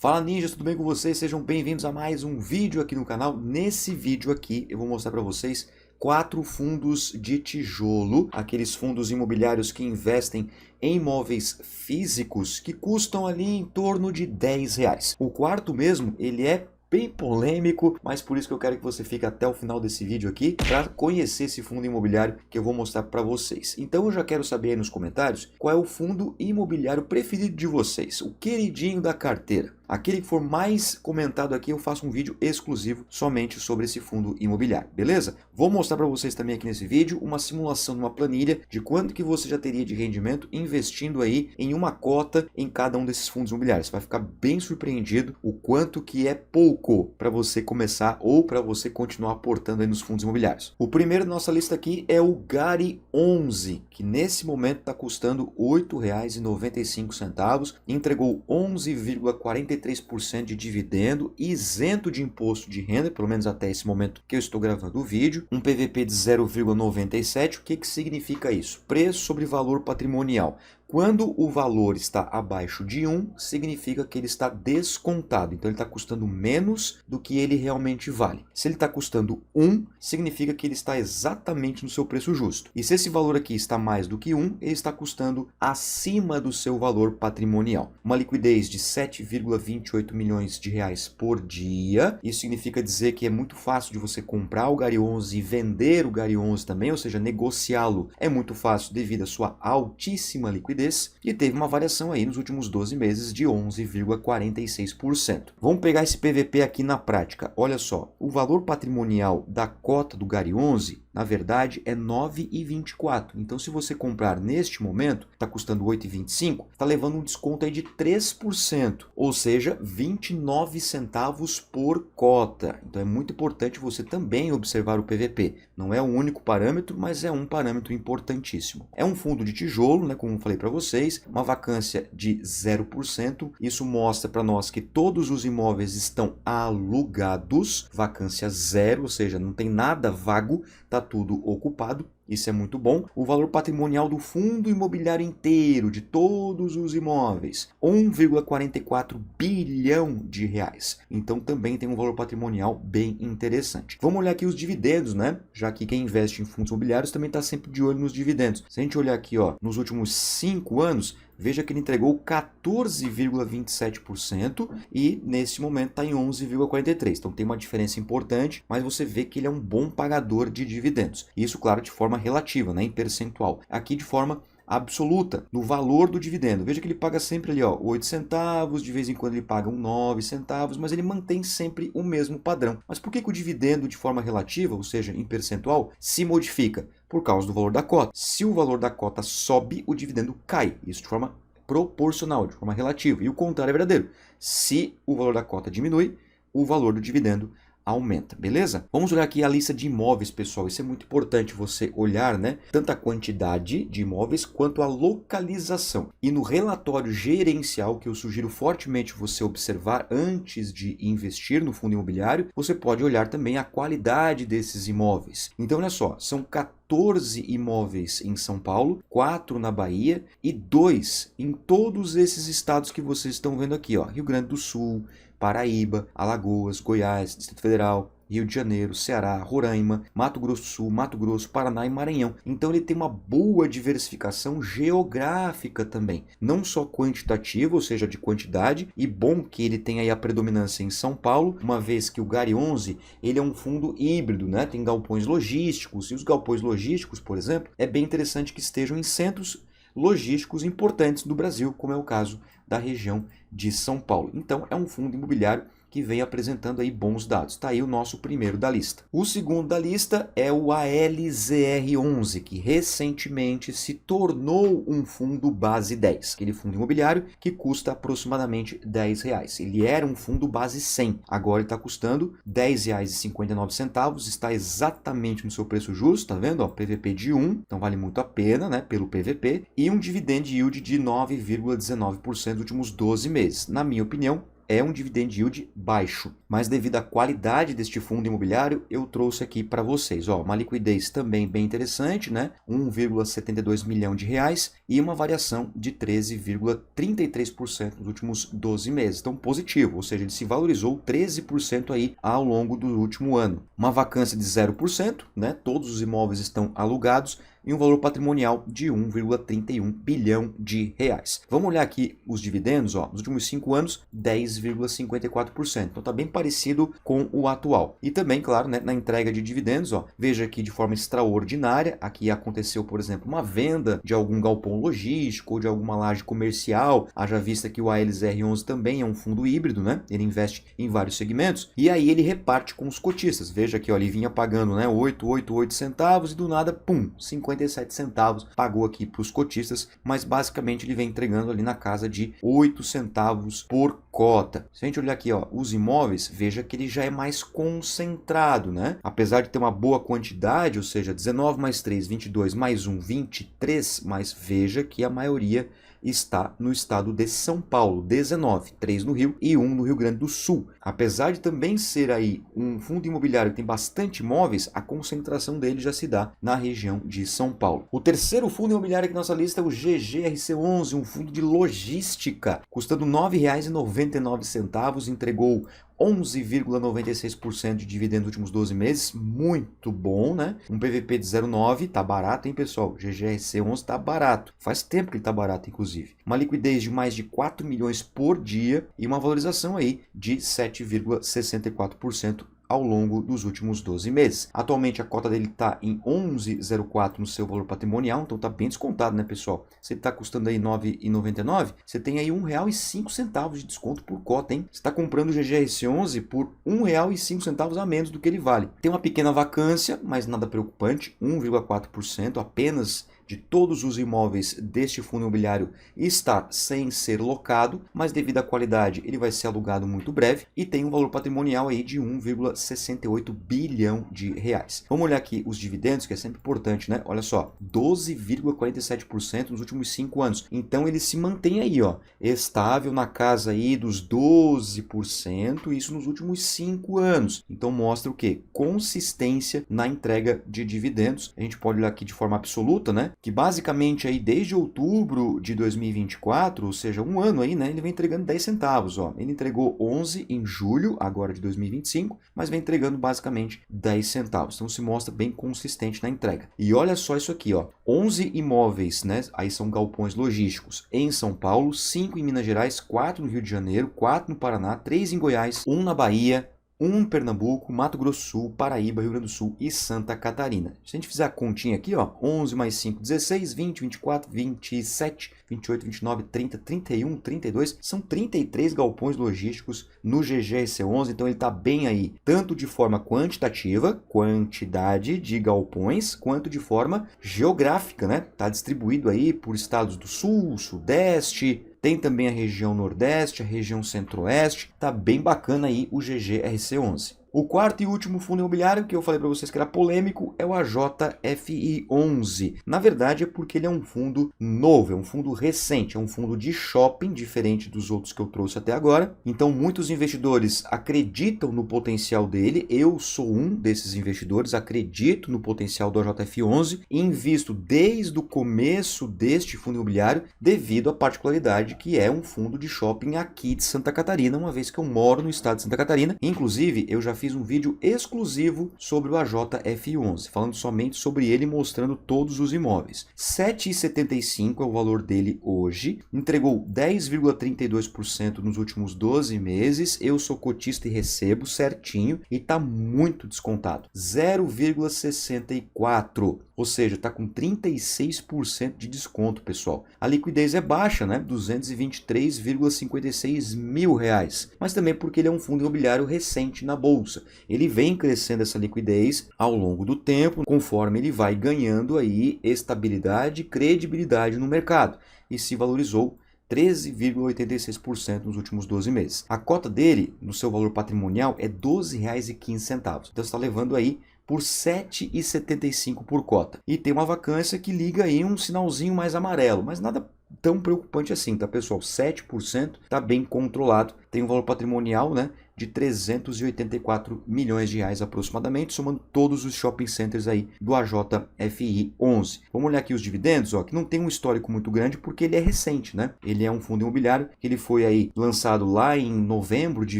Fala ninjas, tudo bem com vocês? Sejam bem-vindos a mais um vídeo aqui no canal. Nesse vídeo aqui eu vou mostrar para vocês 4 fundos de tijolo, aqueles fundos imobiliários que investem em imóveis físicos que custam ali em torno de R$10. O quarto mesmo, ele é bem polêmico, mas por isso que eu quero que você fique até o final desse vídeo aqui para conhecer esse fundo imobiliário que eu vou mostrar para vocês. Então eu já quero saber aí nos comentários qual é o fundo imobiliário preferido de vocês, o queridinho da carteira. Aquele que for mais comentado aqui, eu faço um vídeo exclusivo somente sobre esse fundo imobiliário, beleza? Vou mostrar para vocês também aqui nesse vídeo uma simulação de uma planilha de quanto que você já teria de rendimento investindo aí em uma cota em cada um desses fundos imobiliários. Você vai ficar bem surpreendido o quanto que é pouco para você começar ou para você continuar aportando aí nos fundos imobiliários. O primeiro da nossa lista aqui é o GARI 11, que nesse momento está custando R$ 8,95, entregou 11,43% de dividendo, isento de imposto de renda, pelo menos até esse momento que eu estou gravando o vídeo, um PVP de 0,97. O que significa isso? Preço sobre valor patrimonial. Quando o valor está abaixo de 1, significa que ele está descontado. Então ele está custando menos do que ele realmente vale. Se ele está custando 1, significa que ele está exatamente no seu preço justo. E se esse valor aqui está mais do que 1, ele está custando acima do seu valor patrimonial. Uma liquidez de 7,28 milhões de reais por dia. Isso significa dizer que é muito fácil de você comprar o GARI 11 e vender o GARI 11 também, ou seja, negociá-lo é muito fácil devido à sua altíssima liquidez. E teve uma variação aí nos últimos 12 meses de 11,46%. Vamos pegar esse PVP aqui na prática. Olha só, o valor patrimonial da cota do GARI 11, na verdade, é 9,24. Então, se você comprar neste momento, está custando 8,25, está levando um desconto aí de 3%, ou seja, 29 centavos por cota. Então, é muito importante você também observar o PVP. Não é o único parâmetro, mas é um parâmetro importantíssimo. É um fundo de tijolo, né, como eu falei para vocês, uma vacância de 0%. Isso mostra para nós que todos os imóveis estão alugados, vacância zero, ou seja, não tem nada vago, está tudo ocupado. Isso é muito bom. O valor patrimonial do fundo imobiliário inteiro, de todos os imóveis, 1,44 bilhão de reais. Então também tem um valor patrimonial bem interessante. Vamos olhar aqui os dividendos, né? Já que quem investe em fundos imobiliários também está sempre de olho nos dividendos. Se a gente olhar aqui, ó, nos últimos 5 anos, veja que ele entregou 14,27% e nesse momento está em 11,43%. Então tem uma diferença importante, mas você vê que ele é um bom pagador de dividendos. Isso, claro, de forma relativa, né, em percentual. Aqui de forma absoluta, no valor do dividendo. Veja que ele paga sempre ali, ó, 8 centavos, de vez em quando ele paga 9 centavos, mas ele mantém sempre o mesmo padrão. Mas por que o dividendo de forma relativa, ou seja, em percentual, se modifica? Por causa do valor da cota. Se o valor da cota sobe, o dividendo cai. Isso de forma proporcional, de forma relativa. E o contrário é verdadeiro. Se o valor da cota diminui, o valor do dividendo aumenta, beleza? Vamos olhar aqui a lista de imóveis, pessoal. Isso é muito importante você olhar, né? Tanto a quantidade de imóveis quanto a localização. E no relatório gerencial, que eu sugiro fortemente você observar antes de investir no fundo imobiliário, você pode olhar também a qualidade desses imóveis. Então, olha só, são 14 imóveis em São Paulo, 4 na Bahia e 2 em todos esses estados que vocês estão vendo aqui, ó. Rio Grande do Sul, Paraíba, Alagoas, Goiás, Distrito Federal, Rio de Janeiro, Ceará, Roraima, Mato Grosso do Sul, Mato Grosso, Paraná e Maranhão. Então ele tem uma boa diversificação geográfica também, não só quantitativa, ou seja, de quantidade, e bom que ele tem aí a predominância em São Paulo, uma vez que o GARI 11, ele é um fundo híbrido, né? Tem galpões logísticos, e os galpões logísticos, por exemplo, é bem interessante que estejam em centros logísticos importantes do Brasil, como é o caso da região de São Paulo. Então, é um fundo imobiliário que vem apresentando aí bons dados. Está aí o nosso primeiro da lista. O segundo da lista é o ALZR11, que recentemente se tornou um fundo base 10, aquele fundo imobiliário que custa aproximadamente R$10. Ele era um fundo base 100, agora ele está custando R$10,59, está exatamente no seu preço justo, tá vendo? Ó, PVP de 1, então vale muito a pena, né, pelo PVP, e um dividend yield de 9,19% nos últimos 12 meses. Na minha opinião, é um dividend yield baixo, mas devido à qualidade deste fundo imobiliário, eu trouxe aqui para vocês. Ó, uma liquidez também bem interessante, né? 1,72 milhão de reais e uma variação de 13,33% nos últimos 12 meses. Então, positivo, ou seja, ele se valorizou 13% aí ao longo do último ano. Uma vacância de 0%, né? Todos os imóveis estão alugados, e um valor patrimonial de 1,31 bilhão de reais. Vamos olhar aqui os dividendos, ó, nos últimos 5 anos, 10,54%. Então está bem parecido com o atual. E também, claro, né, na entrega de dividendos, ó, veja aqui de forma extraordinária, aqui aconteceu, por exemplo, uma venda de algum galpão logístico ou de alguma laje comercial, haja vista que o ALSR11 também é um fundo híbrido, né? Ele investe em vários segmentos, e aí ele reparte com os cotistas. Veja aqui, ó, ele vinha pagando, né, 8,88 centavos e do nada, pum, 57 centavos pagou aqui para os cotistas, mas basicamente ele vem entregando ali na casa de 8 centavos por cota. Se a gente olhar aqui, ó, os imóveis, veja que ele já é mais concentrado, né? Apesar de ter uma boa quantidade, ou seja, 19 mais 3, 22 mais 1, 23, mas veja que a maioria está no estado de São Paulo, 19, 3 no Rio e 1 no Rio Grande do Sul. Apesar de também ser aí um fundo imobiliário que tem bastante imóveis, a concentração dele já se dá na região de São Paulo. O terceiro fundo imobiliário aqui na nossa lista é o GGRC11, um fundo de logística, custando R$ 9,99, entregou 11,96% de dividendo nos últimos 12 meses, muito bom, né? Um PVP de 0,9, tá barato, hein, pessoal? GGRC11 tá barato. Faz tempo que ele tá barato, inclusive. Uma liquidez de mais de 4 milhões por dia e uma valorização aí de 7,64% ao longo dos últimos 12 meses. Atualmente a cota dele está em 11,04 no seu valor patrimonial, então está bem descontado, né, pessoal? Se ele está custando aí R$ 9,99, você tem aí R$ 1,05 de desconto por cota, hein? Você está comprando o GGRC11 por R$ 1,05 a menos do que ele vale. Tem uma pequena vacância, mas nada preocupante, 1,4% apenas de todos os imóveis deste fundo imobiliário está sem ser locado, mas devido à qualidade ele vai ser alugado muito breve e tem um valor patrimonial aí de 1,68 bilhão de reais. Vamos olhar aqui os dividendos, que é sempre importante, né? Olha só, 12,47% nos últimos 5 anos. Então ele se mantém aí, ó, estável na casa aí dos 12%, isso nos últimos 5 anos. Então mostra o quê? Consistência na entrega de dividendos. A gente pode olhar aqui de forma absoluta, né? Que basicamente aí desde outubro de 2024, ou seja, um ano aí, né, ele vem entregando 10 centavos, ó. Ele entregou 11 em julho, agora de 2025, mas vem entregando basicamente 10 centavos. Então se mostra bem consistente na entrega. E olha só isso aqui, ó. 11 imóveis, né, aí são galpões logísticos em São Paulo, 5 em Minas Gerais, 4 no Rio de Janeiro, 4 no Paraná, 3 em Goiás, 1 na Bahia, 1 em Pernambuco, Mato Grosso do Sul, Paraíba, Rio Grande do Sul e Santa Catarina. Se a gente fizer a continha aqui, ó, 11 mais 5, 16, 20, 24, 27, 28, 29, 30, 31, 32, são 33 galpões logísticos no GGRC11, então ele está bem aí, tanto de forma quantitativa, quantidade de galpões, quanto de forma geográfica, né? Está distribuído aí por estados do Sul, Sudeste, tem também a região Nordeste, a região Centro-Oeste. Tá bem bacana aí o GGRC11. O quarto e último fundo imobiliário que eu falei para vocês que era polêmico é o AJFI11. Na verdade é porque ele é um fundo novo, é um fundo recente, é um fundo de shopping, diferente dos outros que eu trouxe até agora. Então muitos investidores acreditam no potencial dele, eu sou um desses investidores, acredito no potencial do AJFI11 e invisto desde o começo deste fundo imobiliário devido à particularidade que é um fundo de shopping aqui de Santa Catarina, uma vez que eu moro no estado de Santa Catarina. Inclusive eu já fiz um vídeo exclusivo sobre o AJFI11, falando somente sobre ele, mostrando todos os imóveis. R$ 7,75 é o valor dele hoje, entregou 10,32% nos últimos 12 meses, eu sou cotista e recebo certinho e está muito descontado, 0,64%. Ou seja, está com 36% de desconto, pessoal. A liquidez é baixa, né? 223,56 mil reais. Mas também porque ele é um fundo imobiliário recente na bolsa. Ele vem crescendo essa liquidez ao longo do tempo, conforme ele vai ganhando aí estabilidade e credibilidade no mercado. E se valorizou 13,86% nos últimos 12 meses. A cota dele, no seu valor patrimonial, é R$ 12,15. Então você está levando aí por R$ 7,75 por cota. E tem uma vacância que liga aí um sinalzinho mais amarelo, mas nada tão preocupante assim, tá, pessoal? 7% está bem controlado, tem um valor patrimonial, né, de 384 milhões de reais aproximadamente, somando todos os shopping centers aí do AJFI 11. Vamos olhar aqui os dividendos, ó, que não tem um histórico muito grande porque ele é recente, né? Ele é um fundo imobiliário que ele foi aí lançado lá em novembro de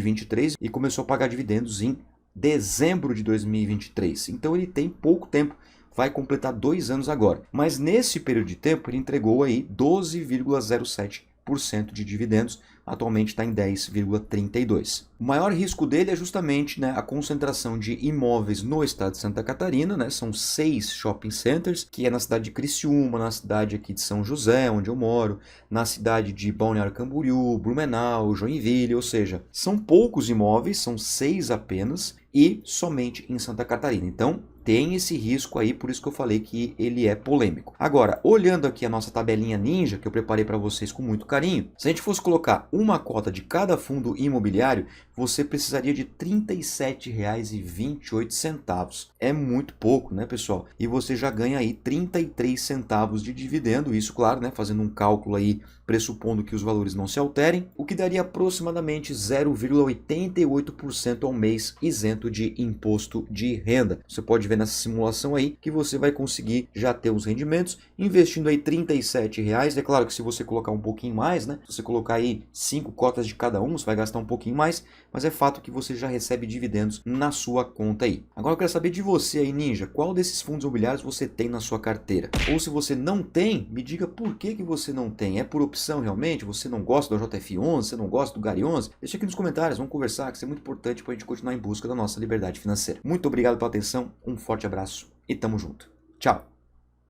23 e começou a pagar dividendos em dezembro de 2023. Então ele tem pouco tempo, vai completar 2 anos agora. Mas nesse período de tempo ele entregou aí 12,07% de dividendos, atualmente está em 10,32%. O maior risco dele é justamente, né, a concentração de imóveis no estado de Santa Catarina, né, são 6 shopping centers, que é na cidade de Criciúma, na cidade aqui de São José, onde eu moro, na cidade de Balneário Camboriú, Blumenau, Joinville, ou seja, são poucos imóveis, são 6 apenas, e somente em Santa Catarina. Então, tem esse risco aí, por isso que eu falei que ele é polêmico. Agora, olhando aqui a nossa tabelinha ninja, que eu preparei para vocês com muito carinho, se a gente fosse colocar uma cota de cada fundo imobiliário, você precisaria de R$ 37,28. É muito pouco, né, pessoal? E você já ganha aí 33 centavos de dividendo, isso, claro, né, fazendo um cálculo aí, pressupondo que os valores não se alterem, o que daria aproximadamente 0,88% ao mês isento de imposto de renda. Você pode ver nessa simulação aí que você vai conseguir já ter os rendimentos investindo aí R$ 37,00. É claro que se você colocar um pouquinho mais, né? Se você colocar aí 5 cotas de cada um, você vai gastar um pouquinho mais, mas é fato que você já recebe dividendos na sua conta aí. Agora eu quero saber de você aí, Ninja, qual desses fundos imobiliários você tem na sua carteira? Ou se você não tem, me diga por que você não tem. É por opção realmente? Você não gosta do JF11? Você não gosta do Gari 11? Deixa aqui nos comentários, vamos conversar, que isso é muito importante para a gente continuar em busca da nossa liberdade financeira. Muito obrigado pela atenção, um forte abraço e tamo junto. Tchau!